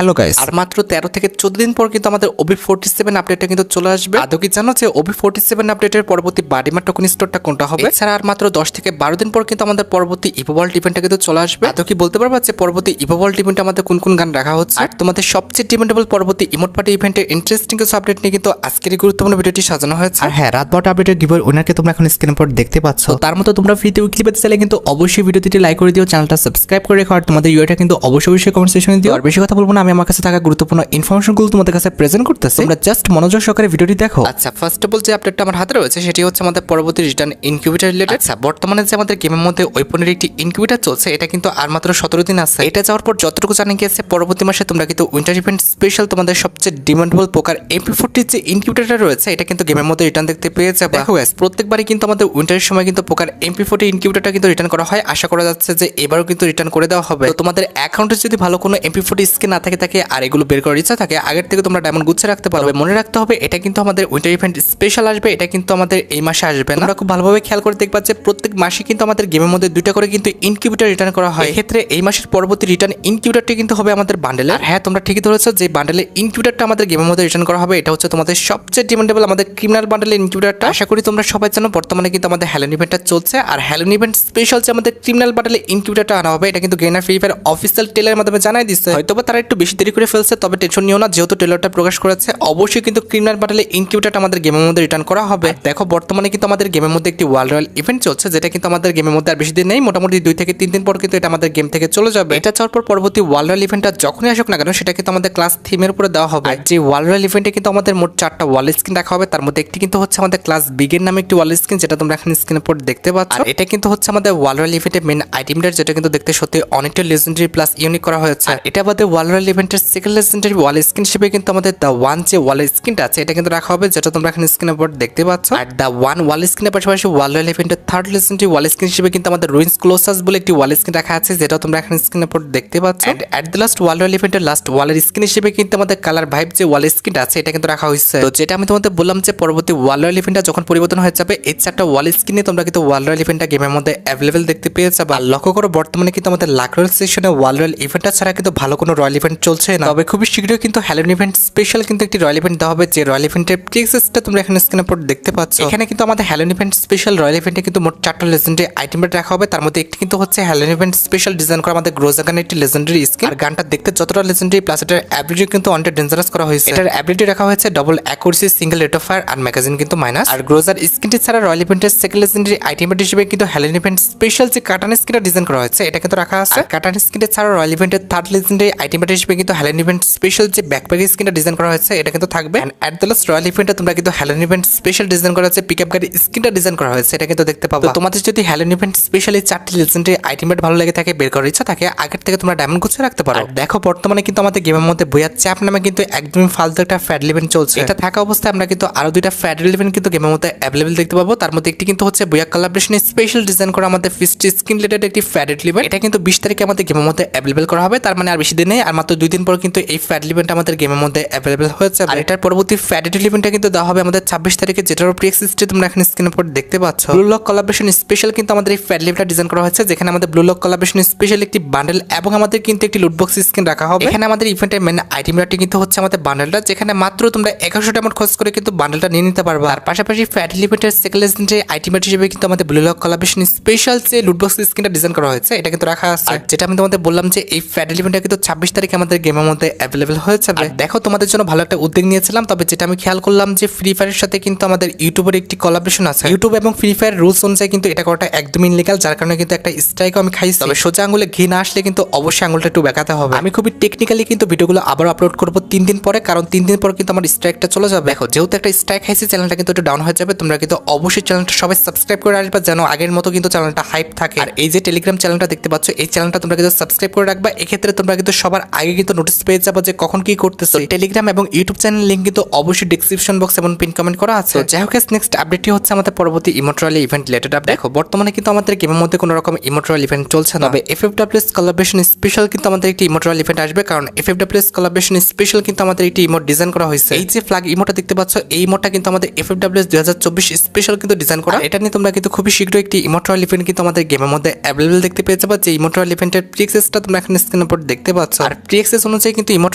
Hello guys, আর মাত্র 13 থেকে 14 দিন পর কিন্তু আমাদের OB47 আপডেটটা কিন্তু চলে আসবে। আদৌ কি জানো যে OB47 আপডেটের পরবর্তী বাডিমার টোকেন স্টোরটা কোনটা হবে? এছাড়া আর মাত্র 10 থেকে 12 দিন পর কিন্তু আমাদের পরবর্তী ইভোভল্ট ইভেন্টটা কিন্তু চলে আসবে। আদৌ কি বলতে পারবা যে পরবর্তী ইভোভল্ট ইভেন্টে আমাদের কোন কোন গান রাখা হচ্ছে? আর তোমাদের সবচেয়ে ডিমান্ডেবল পরবর্তী ইমোট পার্টি ইভেন্টের ইন্টারেস্টিং কিছু আপডেট নিয়ে কিন্তু আজকের এই গুরুত্বপূর্ণ ভিডিওটি সাজানো হয়েছে। আর হ্যাঁ, রাত 12টা আপডেটের গিভওয়ে উইনারকে তোমরা এখন স্ক্রিনের উপর দেখতে পাচ্ছ। তার মতো তোমরা ফ্রিতে উইকলি পেতে চাইলে কিন্তু অবশ্যই ভিডিওটি লাইক করে দিও, চ্যানেলটা সাবস্ক্রাইব করে রেখো, আর তোমাদের ইউআইটা কিন্তু অবশ্যই কমেন্ট সেকশনে দিও। আর বেশি কথা বলবো না, আমি আমার কাছে থাকা গুরুত্বপূর্ণ ইনফরমেশনগুলো তোমাদের কাছে প্রেজেন্ট করতেছি, তোমরা জাস্ট মনোযোগ সহকারে ভিডিওটি দেখো। আচ্ছা, ফার্স্ট অফ অল যে আপডেটটা আমার হাতে রয়েছে সেটি হচ্ছে আমাদের পরবর্তী রিটার্ন ইনকিউবেটর রিলেটেড। আচ্ছা, বর্তমানে যে আমাদের গেমের মধ্যে ওয়েপনের একটি ইনকিউবেটর চলছে, এটা কিন্তু আর মাত্র 17 দিন আছে। এটা যাওয়ার পর যতটুকু জানা গিয়েছে পরবর্তী মাসে তোমরা কিন্তু উইন্টার ইভেন্ট স্পেশাল তোমাদের সবচেয়ে ডিমান্ডেবল পোকার MP40 যে ইনকিউবেটরটা রয়েছে এটা কিন্তু গেমের মধ্যে রিটার্ন দেখতে পেয়ে যাবে। দেখো গাইস, প্রত্যেকবারই কিন্তু আমাদের উইন্টারের সময় কিন্তু পোকার MP40 ইনকিউবেটরটা কিন্তু রিটার্ন করা হয়। আশা করা যাচ্ছে যে এবারও কিন্তু রিটার্ন করে দেওয়া হবে। তো তোমাদের অ্যাকাউন্টে যদি ভালো কোনো MP40 স্কিন না থাকে আর এগুলো বের করার ইচ্ছা থাকে, আগের থেকে তোমরা ডায়মন্ড গুছিয়ে রাখতে পারবে। মনে রাখতে হবে এটা কিন্তু আমাদের উইন্টার ইভেন্ট স্পেশাল আসবে, এটা কিন্তু আমাদের এই মাসে আসবে না। তোমরা খুব ভালোভাবে খেয়াল করে দেখবা যে প্রত্যেক মাসে কিন্তু আমাদের গেমের মধ্যে 2টা করে কিন্তু ইনকিউবেটর রিটার্ন করা হয়। এক্ষেত্রে এই মাসের পরবর্তী রিটার্ন ইনকিউবেটরটি কিন্তু হবে আমাদের বান্ডেলের। হ্যাঁ, তোমরা ঠিকই ধরেছো যে বান্ডেলের ইনকিউবেটরটা আমাদের গেমের মধ্যে রিটার্ন করা হবে। এটা হচ্ছে তোমাদের সবচেয়ে ডিমান্ডেবল আমাদের ক্রিমিনাল বান্ডেলের ইনকিউবেটরটা। আশা করি তোমরা সবাই জানো বর্তমানে কিন্তু আমাদের হ্যালোন ইভেন্টটা চলছে, আর হ্যালোন ইভেন্ট স্পেশাল যে আমাদের ক্রিমিনাল বান্ডেলের ইনকিউবেটরটা আনা হবে এটা কিন্তু গেনার ফ্রি ফায়ার অফিসিয়াল টেলারের মাধ্যমে জানাই দিচ্ছে। হয়তোবা তারা একটু বেশি দেরি করে ফেলছে, তবে টেনশন নিও না, যেহেতু টেলারটা প্রকাশ করেছে অবশ্যই কিন্তু ক্রিমিনাল বান্ডেলের ইনকিউবেটরটা আমাদের গেমের মধ্যে রিটার্ন করা হবে। দেখো, বর্তমানে কিন্তু আমাদের গেমের মধ্যে একটি ওয়ার্ল্ড রয়্যাল ইভেন্ট চলছে, যেটা কিন্তু আমাদের গেমের মধ্যে আর বেশি দিন নেই, মোটামুটি 2 থেকে 3 দিন পর কিন্তু এটা আমাদের গেম থেকে চলে যাবে। এটা চাওয়ার পর পরবর্তী ওয়ার্ল্ড রয়্যাল ইভেন্টটা যখনই আসুক না কেন সেটা কিন্তু আমাদের ক্লাস থিমের উপরে দেওয়া হবে। আর যে ওয়ার্ল্ড রয়্যাল ইভেন্টে কিন্তু আমাদের মোট 4টা ওয়াল স্ক্রিন রাখা হবে, তার মধ্যে একটি কিন্তু হচ্ছে আমাদের ক্লাস বিগের নামে একটি ওয়াল স্ক্রিন, যেটা তোমরা এখন স্ক্রিনের উপর দেখতে পাচ্ছ। আর এটা কিন্তু হচ্ছে আমাদের ওয়ার্ল্ড রয়্যাল ইভেন্টের মেন আইটেমটা, যেটা কিন্তু দেখতে সত্যি অনেকটা লেজেন্ডারি প্লাস ইউনিক করা হয়েছে। আর এটা বাদে ওয়ার্ল্ড রয়্যাল ইভেন্টের সেকেন্ড লেজেন্ডারি ওয়াল স্ক্রিন হিসেবে কিন্তু আমাদের দ্য ওয়ান যে ওয়াল স্ক্রিনটা আছে এটা কিন্তু রাখা হবে, যেটা তোমরা এখন স্ক্রিনের উপর দেখতে পাচ্ছ। আর দ্য ওয়ান ওয়াল স্ক্রিনের পাশাপাশি ওয়ার্ল্ড রয়্যাল ইভেন্টের থার্ড লেজেন্ডারি ওয়াল স্ক্রিন হিসেবে কিন্তু আমাদের রুইন্স ক্লোসাস বলে একটি ওয়াল স্ক্রিন রাখা আছে, যেটা তোমরা এখন স্ক্রিনের উপর দেখতে পাচ্ছ। And at the last world royal ইভেন্টের লাস্ট ওয়ালের স্ক্রিন হিসেবে কিন্তু আমাদের কালার ভাইব যে ওয়াল স্ক্রিনটা আছে এটা কিন্তু রাখা হয়েছে। তো যেটা আমি তোমাদের বললাম যে পরবর্তী ওয়ার্ল্ড রয়্যাল ইভেন্টটা যখন পরিবর্তন হয়ে যাবে, এই 4টা ওয়াল স্ক্রিনে তোমরা কিন্তু ওয়ার্ল্ড রয়্যাল ইভেন্টটা গেমের মধ্যে অ্যাভেলেবেল দেখতে পেয়ে যাবে। আর লক্ষ্য করো বর্তমানে কিন্তু আমাদের লাক রয়্যাল সেশনে ওয়ার্ল্ড রয়্যাল ইভেন্টটা ছাড়া কিন্তু ভালো কোনো রয়্যাল ইভেন্ট চলছে না। তবে খুবই শীঘ্রই কিন্তু হ্যালোন ইভেন্ট স্পেশাল কিন্তু একটি রয়্যাল ইভেন্ট দেওয়া হবে, যে রয়্যাল ইভেন্টের প্রিক্সেসটা তোমরা এখানে স্ক্রিনের উপর দেখতে পাচ্ছ। এখানে কিন্তু আমাদের হ্যালোন ইভেন্ট স্পেশাল রয়্যাল ইভেন্টে কিন্তু মোট 4টা লেজেন্ডারি আইটেম রাখা হবে, তার মধ্যে একটি কিন্তু হচ্ছে হ্যালোন ইভেন্ট স্পেশাল ডিজাইন করা আমাদের গ্রোজা গানের একটি লেজেন্ডারি স্কিন। আর গানটা দেখতে যতটা লেজেন্ডারি প্লাস এটার অ্যাবিলিটি কিন্তু অনেকটা ডেঞ্জারাস করা হয়েছে। এটার অ্যাবিলিটি রাখা হয়েছে double accuracy, single rate of fire, আর ম্যাগাজিন কিন্তু মাইনাস। আর গ্রোজার স্কিনটি ছাড়া রয়্যাল ইভেন্টের সেকেন্ড লেজেন্ডারি আইটেম হিসেবে কিন্তু হ্যালোন ইভেন্ট স্পেশাল যে কাটান স্কিনটা ডিজাইন করা হয়েছে এটা কিন্তু রাখা আছে। কাটান স্কিনটা ছাড়া রয়্যাল ইভেন্টের থার্ড লেজেন্ডারি আইটেম হিসেবে কিন্তু হ্যালোন ইভেন্ট স্পেশাল যে ব্যাকপ্যাক স্কিনটা ডিজাইন করা হয়েছে এটা কিন্তু থাকবে। এট দ্য লাস্ট রয়্যাল ইভেন্টে তোমরা কিন্তু হ্যালোন ইভেন্ট স্পেশাল ডিজাইন করা হয়েছে পিকআপ গাড়ি স্কিনটা ডিজাইন করা হয়েছে, এটা কিন্তু দেখতে পাবো। তোমাদের যদি হ্যালোন ইভেন্ট স্পেশালি 4টি লেজেন্ডারি আইটেম ভালো লাগে থাকে, বের করার ইচ্ছা থাকে, আগের থেকে তোমরা ডায়মন্ড গুছিয়ে রাখতে পারো। দেখো, বর্তমানে কিন্তু আমাদের গেমের মধ্যে বইয়া চ্যাপ নামে কিন্তু একদমই ফালতু একটা ফ্যাড ইভেন্ট চলছে। এটা থাকা অবস্থায় আমরা কিন্তু আরো 2টা ফ্যাড ইভেন্ট কিন্তু গেমের মধ্যে অ্যাভেলেবল দেখতে পাবো। তার মধ্যে একটি কিন্তু হচ্ছে বইয়া কোলাবরেশনে স্পেশাল ডিজাইন করা আমাদের ফিস্ট স্কিন রিলেটেড একটি ফ্যাড ইভেন্ট। এটা কিন্তু 20 তারিখে আমাদের গেমের মধ্যে অ্যাভেলেবল করা হবে, তার মানে আর বেশি দিন নেই, আর মাত্র 2 দিন পর কিন্তু এই ফ্যাড ইভেন্ট আমাদের গেমের মধ্যে অ্যাভেলেবল হয়েছে। আর এটার পরবর্তী ফ্যাড ইভেন্টটা কিন্তু দেওয়া হবে আমাদের 26 তারিখে, যেটার প্রিএক্সিস্টে তোমরা এখন স্ক্রিনের উপর দেখতে পাচ্ছ। ব্লু লক কোলাবরেশন স্পেশাল কিন্তু আমাদের এই ফ্যাড ইভেন্টটা ডিজাইন করা হয়েছে, যেখানে আমাদের ব্লু লক কোলাবরেশন স্পেশাল একটি বান্ডেল এবং আমাদের কিন্তু একটি লুটবক্স স্কিন রাখা হবে। এখানে আমাদের ইভেন্টের মেন আইটেমটি কিন্তু হচ্ছে আমাদের বান্ডেলটা, যেখানে মাত্র তোমরা 1100 ডায়মন্ড খরচ করে কিন্তু বান্ডেলটা নিয়ে নিতে পারবে। আর পাশাপাশি ফ্যাড ইভেন্টের সেকেন্ড লেজেন্ডারি আইটেম হিসেবে কিন্তু আমাদের ব্লু লক কোলাবরেশন স্পেশাল যে লুটবক্স স্কিনটা ডিজাইন করা হয়েছে এটা কিন্তু রাখা আছে। যেটা আমি তোমাদের বললাম যে এই ফ্যাড ইভেন্টটা কিন্তু 26 তারিখে আমাদের গেমের মধ্যে অ্যাভেলেবল হয়ে যাবে। দেখো, তোমাদের জন্য ভালো একটা উদ্যোগ নিয়েছিলাম, তবে যেটা আমি খেয়াল করলাম যে ফ্রি ফায়ারের সাথে কিন্তু আমাদের ইউটিউবের একটি কোলাবরেশন আছে। ইউটিউব এবং ফ্রি ফায়ার রুলস অনুযায়ী কিন্তু এটা করাটা একদমই ইনলিগাল, যার কারণে কিন্তু একটা স্ট্রাইকও আমি খাইছি। তবে সোজা আঙুলে ঘি না আসলে কিন্তু অবশ্যই আঙুলটা একটু বেঁকাতে হবে। আমি খুবই টেকনিক্যালি কিন্তু ভিডিওগুলো আবার আপলোড করবো 3 দিন পরে, কারণ 3 দিন পর কিন্তু আমার স্ট্রাইকটা চলে যাবে। দেখো, যেহেতু একটা স্ট্রাইক খাইছি চ্যানেলটা কিন্তু একটু ডাউন হয়ে যাবে। তোমরা কিন্তু অবশ্যই চ্যানেলটা সবাই সাবস্ক্রাইব করে রাখবা, যেন আগের মতো কিন্তু চ্যানেলটা হাইপ থাকে। আর এই যে টেলিগ্রাম চ্যানেলটা দেখতে পাচ্ছ, এই চ্যানেলটা তোমরা কিন্তু সাবস্ক্রাইব করে রাখবা। এক্ষেত্রে তোমরা কিন্তু সবার আগে কিন্তু নোটিস পেয়ে যাবে যে কখন কি করতেছো। টেলিগ্রাম এবং ইউটিউব চ্যানেল লিংক কিন্তু অবশ্যই ডেসক্রিপশন বক্স এবং পিন কমেন্ট করা আছে। যাই হোক, নেক্সট আপডেটটি হচ্ছে আমাদের পরবর্তী emote royal event related update. দেখো, বর্তমানে কিন্তু আমাদের গেমের মধ্যে কোনো রকম ইমোট রয়্যাল ইভেন্ট চলছে না, তবে FFWS কোলাবরেশন স্পেশাল কিন্তু আমাদের একটি ইমোট রয়্যাল ইভেন্ট আসবে, কারণ FFWS কোলাবরেশন স্পেশাল কিন্তু আমাদের একটি ইমোট ডিজাইন করা হয়েছে। এই যে ফ্ল্যাগ ইমোটটা দেখতে পাচ্ছ, এই ইমোটটা কিন্তু আমাদের FFWS 2024 স্পেশাল কিন্তু ডিজাইন করা। এটা নিয়ে তোমরা কিন্তু খুবই শীঘ্রই একটি ইমোট রয়্যাল ইভেন্ট কিন্তু আমাদের গেমের মধ্যে অ্যাভেলেবল দেখতে পেয়ে যাবে। যে ইমোট রয়্যাল ইভেন্টের প্রিএক্সেসটা তোমরা এখানে স্ক্রিনের উপর দেখতে পাচ্ছ। আর প্রিএক্স পিক্সেলস অনুযায়ী কিন্তু ইমোট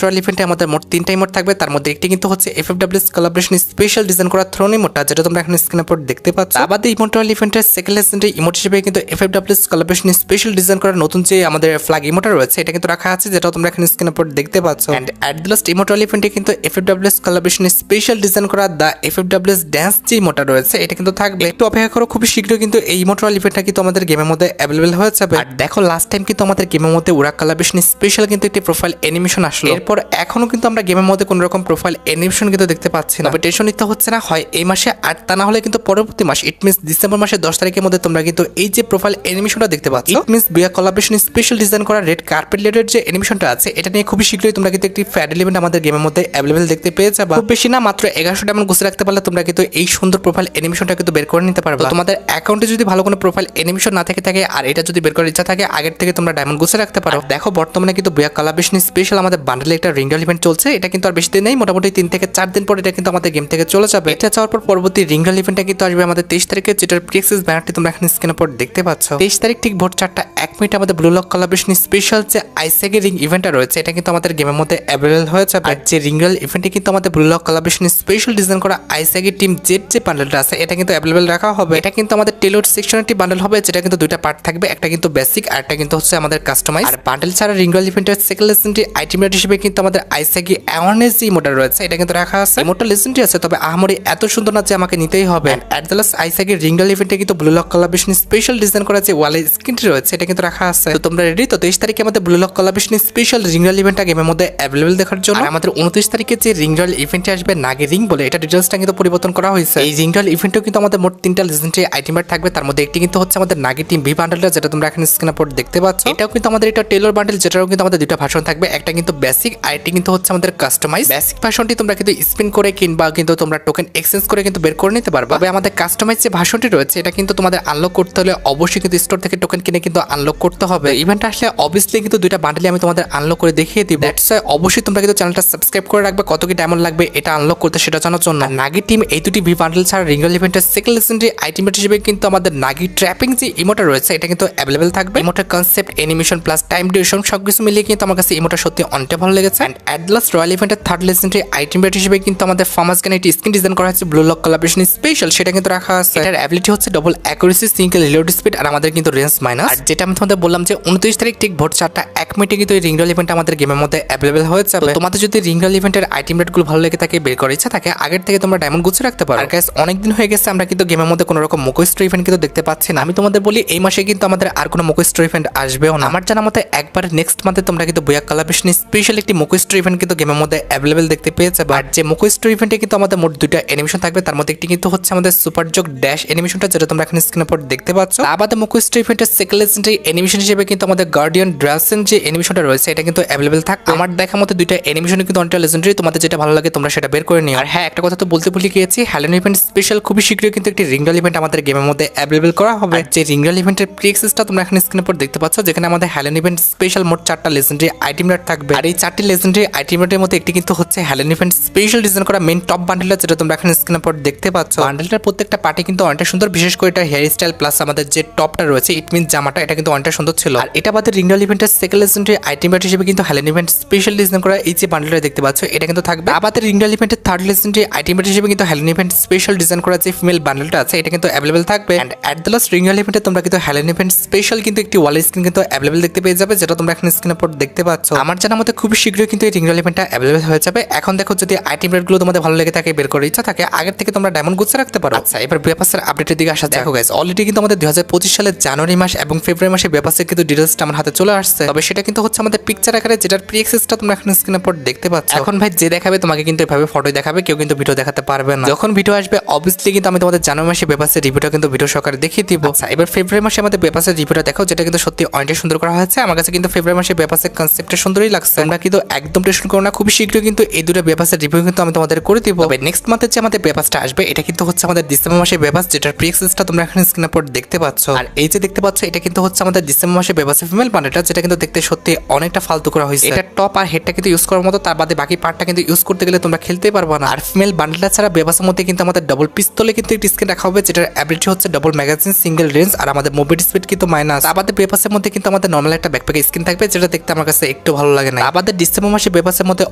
রয়্যাল ইভেন্টে আমাদের মোট 3টা ইমোট থাকবে। তার মধ্যে একটি কিন্তু হচ্ছে FFWS কোলাবোরেশন স্পেশাল ডিজাইন করা থ্রোন ইমোটটা, যেটা তোমরা এখন স্ক্রিনের উপর দেখতে পাচ্ছ। আবার ইমোট রয়্যাল ইভেন্টের সেকেন্ড লেজেন্ডারি ইমোট হিসেবে কিন্তু FFWS কোলাবোরেশন স্পেশাল ডিজাইন করা নতুন যে আমাদের ফ্ল্যাগ ইমোটটা রয়েছে এটা কিন্তু রাখা আছে, যেটা তোমরা এখন স্ক্রিনের উপর দেখতে পাচ্ছ। And at the last emote royal ইভেন্টে কিন্তু FFWS কোলাবোরেশন স্পেশাল ডিজাইন করা দা FFWS ড্যান্স যে ইমোটটা রয়েছে এটা কিন্তু থাকবে। একটু অপেক্ষা করো, খুবই শীঘ্রই কিন্তু এই ইমোট রয়্যাল ইভেন্টটা কিন্তু আমাদের গেমের মধ্যে অ্যাভেলেবল হয়ে যাবে। আর দেখো লাস্ট টাইম কিন্তু আমাদের গেমের মধ্যে উরা কোলাবোরেশন স্পেশাল কিন্তু একটি প্রোফাইল অ্যানিমেশন আসলো। এরপর এখনো কিন্তু আমরা গেমের মধ্যে কোনো রকম প্রোফাইল অ্যানিমেশন কিন্তু দেখতে পাচ্ছি না। তবে টেনশন নিতে হচ্ছে না, হয় এই মাসে আর তা না হলে কিন্তু পরবর্তী মাস, ইট মিনস ডিসেম্বর মাসের 10 তারিখের মধ্যে তোমরা কিন্তু এই যে প্রোফাইল অ্যানিমেশনটা দেখতে পাচ্ছ, ইট মিনস বিয়া কোলাবোরেশন স্পেশাল ডিজাইন করা রেড কার্পেট লেডের যে অ্যানিমেশনটা আছে এটা নিয়ে খুবই শীঘ্রই তোমরা কিন্তু একটি ফ্যাড এলিমেন্ট আমাদের গেমের মধ্যে অ্যাভেলেবল দেখতে পেয়ে যাবে। খুব বেশি না, মাত্র 1100 ডায়মন্ড গুছিয়ে রাখতে পারলে তোমরা কিন্তু এই সুন্দর প্রোফাইল অ্যানিমেশনটা কিন্তু বের করে নিতে পারবে। তোমাদের অ্যাকাউন্টে যদি ভালো কোনো প্রোফাইল অ্যানিমেশন না থাকে আর এটা যদি বের করার ইচ্ছা থাকে আগের থেকে তোমরা ডায়মন্ড গুছিয়ে রাখতে পারো। দেখো বর্তমানে কিন্তু বিয়া কোলাবোরেশন স্পেশাল আমাদের বান্ডেলে একটা রিং রয়্যাল ইভেন্ট চলছে, এটা কিন্তু আর বেশি দিন নেই, মোটামুটি 3 থেকে 4 দিন পর এটা কিন্তু আমাদের গেম থেকে চলে যাবে। এটা যাওয়ার পর পরবর্তী রিং রয়্যাল ইভেন্টটা কিন্তু আসবে আমাদের 23 তারিখে, যেটার প্রিএক্সেস ব্যানারটি তোমরা এখানে স্ক্রিনের উপর দেখতে পাচ্ছ। 23 তারিখ ঠিক ভোর 4:01 আমাদের ব্লু লক কোলাবোরেশন স্পেশাল যে আইসেগে রিং ইভেন্টটা রয়েছে এটা কিন্তু আমাদের গেমের মধ্যে অ্যাভেলেবল হয়ে যাবে। আর যে রিং রয়্যাল ইভেন্টে কিন্তু আমাদের blue lock collaboration special design করা আইসেগে টিম জেড যে বান্ডেলটা আছে এটা কিন্তু অ্যাভেলেবল রাখা হবে। এটা কিন্তু আমাদের টেলোড সেকশনের একটি বান্ডেল হবে, যেটা কিন্তু দুইটা পার্ট থাকবে, একটা কিন্তু বেসিক আর একটা কিন্তু হচ্ছে আমাদের কাস্টমাইজ। আর বান্ডেল ছাড়া রিং রয়্যাল ইভেন্টের সেকেন্ড লেজেন্ডারি আইটেম রেট হিসেবে কিন্তু আমাদের আইসেগে অ্যাওয়ারনেস যে ইমোটা রয়েছে এটা কিন্তু রাখা আছে। ইমোটা লেজেন্ডারি আছে, তবে আহামরি এত সুন্দর না যে আমাকে নিতেই হবে। অ্যাট দ্য লাস্ট আইসেগে রিং রয়্যাল ইভেন্টে কিন্তু blue lock collaboration special design করা যে ওয়ালে স্ক্রিনটি রয়েছে এটা কিন্তু রাখা আছে। তো তোমরা রেডি? তো 23 তারিখে আমাদের blue lock collaboration special ring royal ইভেন্টটা গেমের মধ্যে অ্যাভেলেবল দেখার জন্য। আর আমাদের 29 তারিখে যে রিং রয়্যাল ইভেন্টে আসবে নাগে রিং বলে, এটা ডিটেইলসটা কিন্তু পরিবর্তন করা হয়েছে। এই রিং রয়্যাল ইভেন্টেও কিন্তু আমাদের মোট 3টা লেজেন্ডারি আইটেম থাকবে, তার মধ্যে একটি কিন্তু হচ্ছে আমাদের নাগে টিম ভি বান্ডেলটা, যেটা তোমরা এখানে স্ক্রিনের উপর দেখতে পাচ্ছ। এটাও কিন্তু আমাদের এটা টেলর বান্ডেল, যেটারও কিন্তু আমাদের দুইটা ভার্সন থাকবে, একটা কিন্তু বেসিক আর একটি কিন্তু হচ্ছে আমাদের কাস্টমাইজ। বেসিক ভার্সনটি তোমরা কিন্তু স্পিন করে কিংবা কিন্তু তোমরা টোকেন এক্সচেঞ্জ করে কিন্তু বের করে নিতে পারবে। তবে আমাদের কাস্টমাইজ যে ভার্সনটি রয়েছে এটা কিন্তু তোমাদের আনলক করতে হলে অবশ্যই কিন্তু স্টোর থেকে টোকেন কিনে কিন্তু আনলক করতে হবে। ইভেন্ট আসলে অবভিয়াসলি কিন্তু দুইটা বান্ডেলই আমি তোমাদের আনলক করে দেখিয়ে দিব। দ্যাটস ওয়াই অবশ্যই তোমরা কিন্তু চ্যানেলটা সাবস্ক্রাইব করে রাখবে, কত কি ডায়মন্ড লাগবে এটা আনলক করতে সেটা জানার জন্য। নাগি টিম এই দুটি ভি বান্ডেল ছাড়া রিং রয়্যাল ইভেন্টের সেকেন্ড লেজেন্ডারি আইটেম হিসেবে কিন্তু আমাদের নাগি ট্র্যাপিং যে ইমোটা রয়েছে এটা কিন্তু অ্যাভেলেবল থাকবে। ইমোটার concept, animation plus time duration সবকিছু মিলিয়ে কিন্তু আমার কাছে ইমোটা সত্যি অনেকটা ভালো লেগেছে। এন্ড অ্যাট লাস্ট রয়্যাল ইভেন্টের থার্ড লেজেন্ডারি আইটেম হিসেবে কিন্তু আমাদের ফার্মাস গানে একটি স্কিন ডিজাইন করা হয়েছে ব্লু লক কোলাবোরেশন স্পেশাল, সেটা কিন্তু রাখা আছে। এটার অ্যাবিলিটি হচ্ছে double accuracy, single reload speed আর আমাদের কিন্তু রেঞ্জ মাইনাস। আর যেটা আমি তোমাদের বললাম যে 29 তারিখ ঠিক ভোর 4:01 কিন্তু এই রিং রয়্যাল ইভেন্ট আমাদের গেমের মধ্যে অ্যাভেলেবল হয়ে যাবে। তোমাদের যদি রিং রয়্যাল ইভেন্টের আইটেম রেটগুলো ভালো লেগে থাকে, বের করার ইচ্ছা থাকে, আগের থেকে তোমরা ডায়মন্ড গুছিয়ে রাখতে পারো। আর গাইস অনেকদিন হয়ে গেছে আমরা কিন্তু গেমের মধ্যে কোনো রকম মুখোশ ইভেন্ট কিন্তু দেখতে পাচ্ছি না। আমি তোমাদের বলি এই মাসে কিন্তু আমাদের আর কোনো মুখোশ ইভেন্ট আসবেও না। আমার জানা মতে একবার নেক্সট মান্থে তোমরা কিন্তু বুয়া কোলাবোরেশন স্পেশাল একটি মুখোশ ইভেন্ট কিন্তু গেমের মধ্যে অ্যাভেলেবল দেখতে পেয়ে যাবে। আর যে মুখোশ ইভেন্টে কিন্তু আমাদের মোট দুইটা অ্যানিমেশন থাকবে, তার মধ্যে একটি কিন্তু হচ্ছে আমাদের সুপার জোক ড্যাশ অ্যানিমেশনটা, যেটা তোমরা এখানে স্ক্রিনের উপর দেখতে পাচ্ছ। আমাদের মুখোশ ইভেন্টের সেকেন্ড লেজেন্ডারি অ্যানিমেশন হিসেবে কিন্তু আমাদের গার্ডিয়ান ড্রাসেন যে অ্যানিমেশনটা রয়েছে এটা কিন্তু অ্যাভেলেবল থাকবে। আমার দেখা মতে দুইটা অ্যানিমেশন কিন্তু অনেকটা লেজেন্ডারি, তোমাদের যেটা ভালো লাগে তোমরা সেটা বের করে নিও। আর হ্যাঁ, একটা কথা তো বলতে ভুলে গিয়েছি, হ্যালোন ইভেন্ট স্পেশাল খুবই শীঘ্রই কিন্তু একটি রিং রয়্যাল ইভেন্ট আমাদের গেমের মধ্যে অ্যাভেলেবল করা হবে। যে রিং রয়্যাল ইভেন্টের প্রি-অ্যাক্সেসটা তোমরা এখানে স্ক্রিনের উপর দেখতে পাচ্ছ, যেখানে আমাদের হ্যালোন ইভেন্ট স্পেশাল মোট 4টা লেজেন্ডারি আইটেম রেট থাকবে। আর এই 4টি লেজেন্ডারি আইটেম রেটের মধ্যে একটি কিন্তু হচ্ছে হ্যালোন ইভেন্ট স্পেশাল ডিজাইন করা মেইন টপ বান্ডেলটা, যেটা তোমরা এখানে স্ক্রিনের উপর দেখতে পাচ্ছ। বান্ডেলটার প্রত্যেকটা পার্টি কিন্তু অনেকটা সুন্দর, বিশেষ করে এটা হেয়ার স্টাইল প্লাস আমাদের যে টপটা রয়েছে ইট মিনস জামাটা, এটা কিন্তু অনেকটা সুন্দর ছিল। আর এটা বাদে রিং রয়্যাল ইভেন্টের সেকেন্ড লেজেন্ডারি আইটেম রেট হিসেবে কিন্তু হ্যালোন ইভেন্ট স্পেশাল ডিজাইন করা এই যে বান্ডেলটা দেখতে পাচ্ছ এটা কিন্তু থাকবে। আমাদের রিং রয়্যাল ইভেন্টের থার্ড লেজেন্ডারি আইটেম রেট হিসেবে কিন্তু হ্যালোন ইভেন্ট স্পেশাল ডিজাইন করা যে ফিমেল বান্ডেলটা আছে এটা কিন্তু অ্যাভেলেবল থাকবে। And at the last ring royal ইভেন্টে তোমরা কিন্তু হ্যালোন ইভেন্ট স্পেশাল কিন্তু একটি ওয়াল স্ক্রিন কিন্তু অ্যাভেলেবল দেখতে পেয়ে যাবে, যেটা তোমরা এখানে স্ক্রিনের উপর দেখতে পাচ্ছ। আমার জানার মতে খুবই শীঘ্রই কিন্তু এই রিং রয়্যাল ইভেন্টটা অ্যাভেলেবল হয়ে যাবে। এখন দেখো যদি আইটেম রেটগুলো তোমাদের ভালো লেগে থাকে, বের করার ইচ্ছা থাকে, আগের থেকে তোমরা ডায়মন্ড গুছিয়ে রাখতে পারো। আচ্ছা, এবার ব্যাপাসের আপডেটের দিকে আসা যাক। দেখো গাইস, অলরেডি কিন্তু আমাদের 2025 সালের জানুয়ারি মাস এবং ফেব্রুয়ারি মাসে ব্যাপাসের কিন্তু ডিটেইলসটা আমার হাতে চলে আসছে। তবে সেটা কিন্তু হচ্ছে আমাদের পিকচার আকারে, যেটার প্রি-অ্যাক্সেসটা তোমরা এখানে স্ক্রিনের উপর দেখতে পাচ্ছ। এখন ভাই যে দেখাবে তোমাকে কিন্তু এভাবে ফটো দেখাবে, কেউ কিন্তু ভিডিও দেখাতে পারবে না। যখন ভিডিও আসবে অবভিয়াসলি কিন্তু আমি তোমাদের জানুয়ারি মাসে ব্যাপাসের রিভিউটা কিন্তু ভিডিও সহকারে দেখিয়ে দিব। আচ্ছা, এবার ফেব্রুয়ারি মাসে আমাদের ব্যাপাসের রিভিউটা দেখো, যেটা কিন্তু সত্যি অনেকটা সুন্দর করা হয়েছে। আমার কাছে কিন্তু ফেব্রুয়ারি মাসে ব্যাপাসের কনসেপ্টটা সুন্দরই লাগছে। আমরা কিন্তু একদম টেনশন করো না, খুবই শীঘ্রই কিন্তু এই দুটো ব্যাপাসের রিভিউ কিন্তু আমি তোমাদের করে দিব। তবে নেক্সট মান্থের যে আমাদের ব্যাপাসটা আসবে এটা কিন্তু হচ্ছে আমাদের ডিসেম্বর মাসে ব্যাপাস, যেটার প্রি-অ্যাক্সেসটা তোমরা এখানে স্ক্রিনের উপর দেখতে পাচ্ছ। আর এই যে দেখতে পাচ্ছ এটা কিন্তু হচ্ছে আমাদের ডিসেম্বর মাসে ব্যাপাসের ফিমেল বান্ডেলটা, যেটা কিন্তু দেখতে সত্যি অনেকটা ফালতু করা হয়েছে। এটা টপ আর হেডটা কিন্তু ইউজ করার মতো, তার বাদে বাকি পার্টটা কিন্তু ইউজ করতে গেলে তোমরা খেলতে পারবে না। আর ফিমেল বান্ডেলটা ছাড়া ব্যাপাসের মধ্যে কিন্তু আমাদের ডাবল পিস্তলে কিন্তু একটি স্কিন রাখা হবে, যেটার অ্যাবিলিটি হচ্ছে ডাবল ম্যাগাজিন, সিঙ্গেল রেঞ্জ আর আমাদের মুভমেন্ট স্পিড কিন্তু মাইনাস। আমাদের ব্যাপাসের মধ্যে কিন্তু আমাদের নরমাল একটা ব্যাকপ্যাক স্কিন থাকবে, যেটা দেখতে আমার কাছে একটু ভালো লাগে না। আমাদের ডিসেম্বর মাসে বেপাসের মধ্যে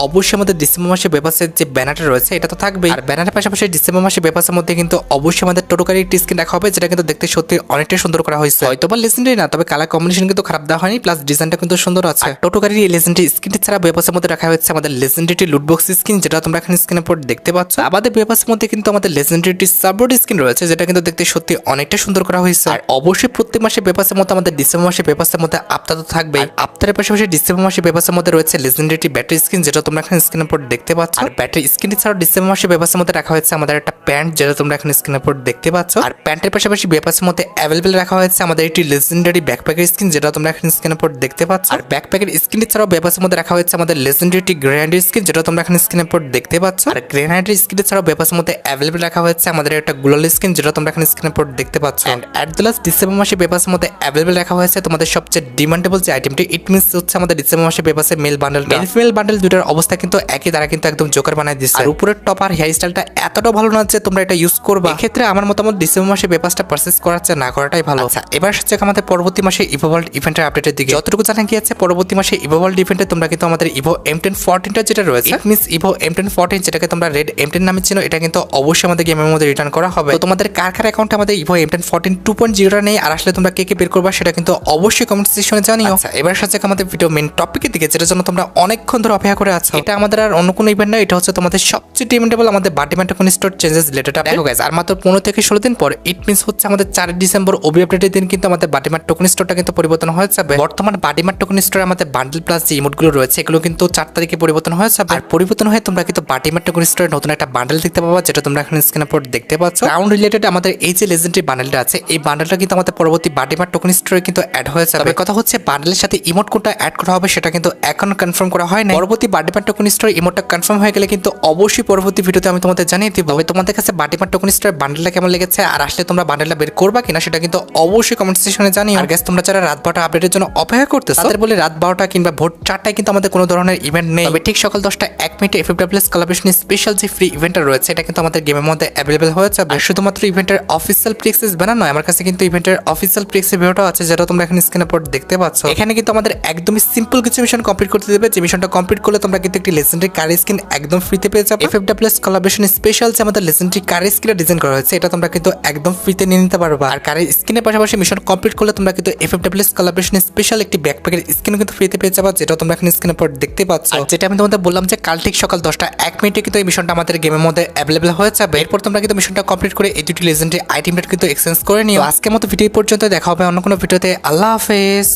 অবশ্যই আমাদের ডিসেম্বর মাসে বেপাসের যে ব্যানারটা রয়েছে এটা তো থাকবেই, আর ব্যানারের পাশাপাশি ডিসেম্বর মাসে বেপাসের মধ্যে কিন্তু অবশ্যই আমাদের টোটোকারি একটি স্কিন রাখা হবে, যেটা কিন্তু দেখতে সত্যি অনেকটা সুন্দর করা হয়েছে। হয়তো বা লেজেন্ডারি না, তবে কালার কম্বিনেশন কিন্তু খারাপ দেওয়া হয়নি, প্লাস ডিজাইনটা কিন্তু সুন্দর আছে। টোটোকারি লেজেন্ডারি স্কিনটি ছাড়া বেপাসের মধ্যে রাখা হয়েছে আমাদের লেজেন্ডারি লুটবক্স স্কিন, যেটা তোমরা এখানে স্ক্রিনের উপর দেখতে পাচ্ছ। আমাদের বেপাসের মধ্যে কিন্তু আমাদের লেজেন্ডারি সাববোর্ড স্কিন রয়েছে, যেটা কিন্তু দেখতে সত্যি অনেকটা সুন্দর করা হয়েছে। আর অবশ্যই প্রত্যেক মাসে বেপাসের মধ্যে আমাদের ডিসেম্বর মাসে বেপাসের মধ্যে আফতার তো থাকবে। আফতারের পাশাপাশি ডিসেম্বর মাসে বেপাসের মধ্যে রয়েছে লেজেন্ডারি ব্যাটারি স্কিন, যেটা তোমরা এখানে স্ক্রিনের উপর দেখতে পাচ্ছ। আর ব্যাটারি স্কিনটি ছাড়াও ডিসেম্বর মাসে বেপাসের মধ্যে রাখা হয়েছে আমাদের একটা প্যান্ট, যেটা তোমরা এখানে স্ক্রিনের উপর দেখতে পাচ্ছ। আর প্যান্টের পাশাপাশি বেপাসের মধ্যে অ্যাভেলেবেল রাখা হয়েছে আমাদের একটি লেজেন্ডারি ব্যাকপ্যাকের স্কিন, যেটা তোমরা এখানে স্ক্রিনের উপর দেখতে পাচ্ছ। আর ব্যাকপ্যাকের স্কিনটি ছাড়াও বেপাসের মধ্যে রাখা হয়েছে আমাদের লেজেন্ডারি গ্রেনাইডার স্কিন, যেটা তোমরা এখানে স্ক্রিনের উপর দেখতে পাচ্ছ। আর গ্রেনাইডার স্কিনটি ছাড়াও বেপাসের মধ্যে অ্যাভেলেবেল রাখা হয়েছে আমাদের একটা গ্লোয়াল স্কিন, যেটা তোমরা এখানে স্ক্রিনের উপর দেখতে পাচ্ছ। And at the last December মাসে বেপাসের মধ্যে অ্যাভেলেবেল রাখা হয়েছে তোমাদের সবচেয়ে ডিমান্ডেবল যে আইটেমটি, ইট মিনস হচ্ছে আমাদের ডিসেম্বর মাসে বেপাসের male bundle. Male female bundle দুটার অবস্থা কিন্তু একই, তারা কিন্তু একদম জোকার বানায় দিচ্ছে। আর উপরের টপ আর হেয়ার স্টাইলটা এতটা ভালো না যে তোমরা এটা ইউজ করবা। এক্ষেত্রে আমার মতামত ডিসেম্বর মাসে বেপাসটা পারচেজ করার চেয়ে না করাটাই ভালো। আচ্ছা, এবার হচ্ছে আমাদের পরবর্তী মাসে ইভো ওয়ার্ল্ড ইভেন্টের আপডেটের দিকে। যতটুকু জানা গিয়েছে পরবর্তী মাসে ইভো ওয়ার্ল্ড ইভেন্টে তোমরা কিন্তু আমাদের ইভো M1014টা যেটা রয়েছে, ইট মিনস ইভো M1014 যেটাকে তোমরা রেড M10 নামে চিনো, এটা কিন্তু অবশ্যই আমাদের গেমের মধ্যে রিটার্ন করা হবে। তো তোমাদের কার কার অ্যাকাউন্টে আমাদের ইভো M1014 2.0টা নেই, আর আসলে তোমরা কে কে বের করবা সেটা কিন্তু অবশ্যই কমেন্ট সেকশনে জানিও। আচ্ছা, এবার হচ্ছে আমাদের ভিডিও মেইন টপিকের দিকে, যেটার জন্য তোমরা অনেকক্ষণ ধরে অপেক্ষা করে আছো। এটা আমাদের আর অন্য কোনো ইভেন্ট না, এটা হচ্ছে তোমাদের সবচেয়ে ডিমান্ডেবল আমাদের birthday token store changes related update. দেখো গাইস, আর মাত্র 15 থেকে 16 দিন পর, ইট মিনস হচ্ছে আমাদের 4 ডিসেম্বর ওবি আপডেটের দিন কিন্তু আমাদের বার্থডে টোকেন স্টোরটা কিন্তু পরিবর্তন হয়ে যাবে। বর্তমান বার্থডে টোকেন স্টোরে আমাদের বান্ডেল প্লাস যে ইমোটগুলো রয়েছে এগুলো কিন্তু 4 তারিখে পরিবর্তন হয়ে যাবে। আর পরিবর্তন হয়ে তোমরা কিন্তু বার্থডে টোকেন স্টোরে নতুন একটা বান্ডেল দেখতে পাবা, যেটা তোমরা এখানে স্ক্রিনের উপর দেখতে পাচ্ছ। রাউন্ড রিলেটেড আমাদের এই যে লেজেন্ডারি বান্ডেলটা আছে, এই বান্ডেলটা কিন্তু আমাদের পরবর্তী বার্থডে টোকেন স্টোরে কিন্তু অ্যাড হয়ে যাবে। তবে কথা হচ্ছে বান্ডেলের সাথে ইমোট কোনটা অ্যাড করা হবে সেটা কিন্তু এখন কনফার্ম করা হয় না। পরবর্তী বার্থডে টোকেন স্টোরে ইমোটটা কনফার্ম হয়ে গেলে কিন্তু অবশ্যই পরবর্তী ভিডিওতে আমি তোমাদের জানিয়ে দিব। তবে তোমাদের কাছে বার্থডে টোকেন স্টোরে বান্ডেলটা কেমন লেগেছে, আর আসলে তোমরা বান্ডেলটা বের করবা কিনা সেটা কিন্তু অবশ্যই কমেন্ট সেকশনে জানিও। আর গাইস, তোমরা যারা রাত 12টা আপডেটের জন্য অপেক্ষা করতেছো, তাদের বলে রাত 12টা কিংবা ভোর 4টায় কিন্তু আমাদের কোনো ধরনের ইভেন্ট নেই। তবে ঠিক সকাল 10টা 1 মিনিটে FFWS কোলাবরেশন স্পেশাল যে ফ্রি ইভেন্টটা রয়েছে, এটা কিন্তু আমাদের গেমের মধ্যে অ্যাভেলেবল হয়ে যাবে। আর শুধুমাত্র ইভেন্টের অফিসিয়াল প্রিএক্সেস ব্যানার নয়, আমার কাছে কিন্তু ইভেন্টের অফিসিয়াল প্রিএক্সেস ভিডিওটা আছে, যেটা তোমরা এখানে স্ক্রিনের উপর দেখতে পাচ্ছ। এখানে কিন্তু আমাদের একদমই সিম্পল কিছু মিশন কমপ্লিট করতে দেবে, যে মিশনটা কমপ্লিট করলে তোমরা কিন্তু একটি লেজেন্ডারি কার স্কিন একদম ফ্রিতে পেয়ে যাবে। FFWS কোলাবরেশন স্পেশাল যে আমাদের লেজেন্ডারি কার স্কিনটা ডিজাইন করা হয়েছে, এটা তোমরা কিন্তু একদম ফ্রিতে নিয়ে নিতে পারবা। আর কারের স্কিনের পাশাপাশি মিশন কমপ্লিট করলে তোমরা কিন্তু FFWS কোলাবরেশন স্পেশাল একটি ব্যাকপ্যাকের স্কিন কিন্তু ফ্রিতে পেয়ে যাবে, যেটা তোমরা এখানে স্ক্রিনের উপর দেখতে পাচ্ছ। যেটা আমি তোমাদের বললাম যে কাল ঠিক সকাল 10টা 1 মিনিটে কিন্তু এই মিশনটা আমাদের গেমের মধ্যে অ্যাভেলেবল হয়ে যাবে। এরপর তোমরা কিন্তু মিশনটা কমপ্লিট করে এই দুটি লেজেন্ডারি আইটেমটা কিন্তু এক্সচেঞ্জ করে নিও। আজকের মতো ভিডিও পর্যন্ত দেখা হবে অন্য কোনো ভিডিওতে। আল্লাহ হাফেজ।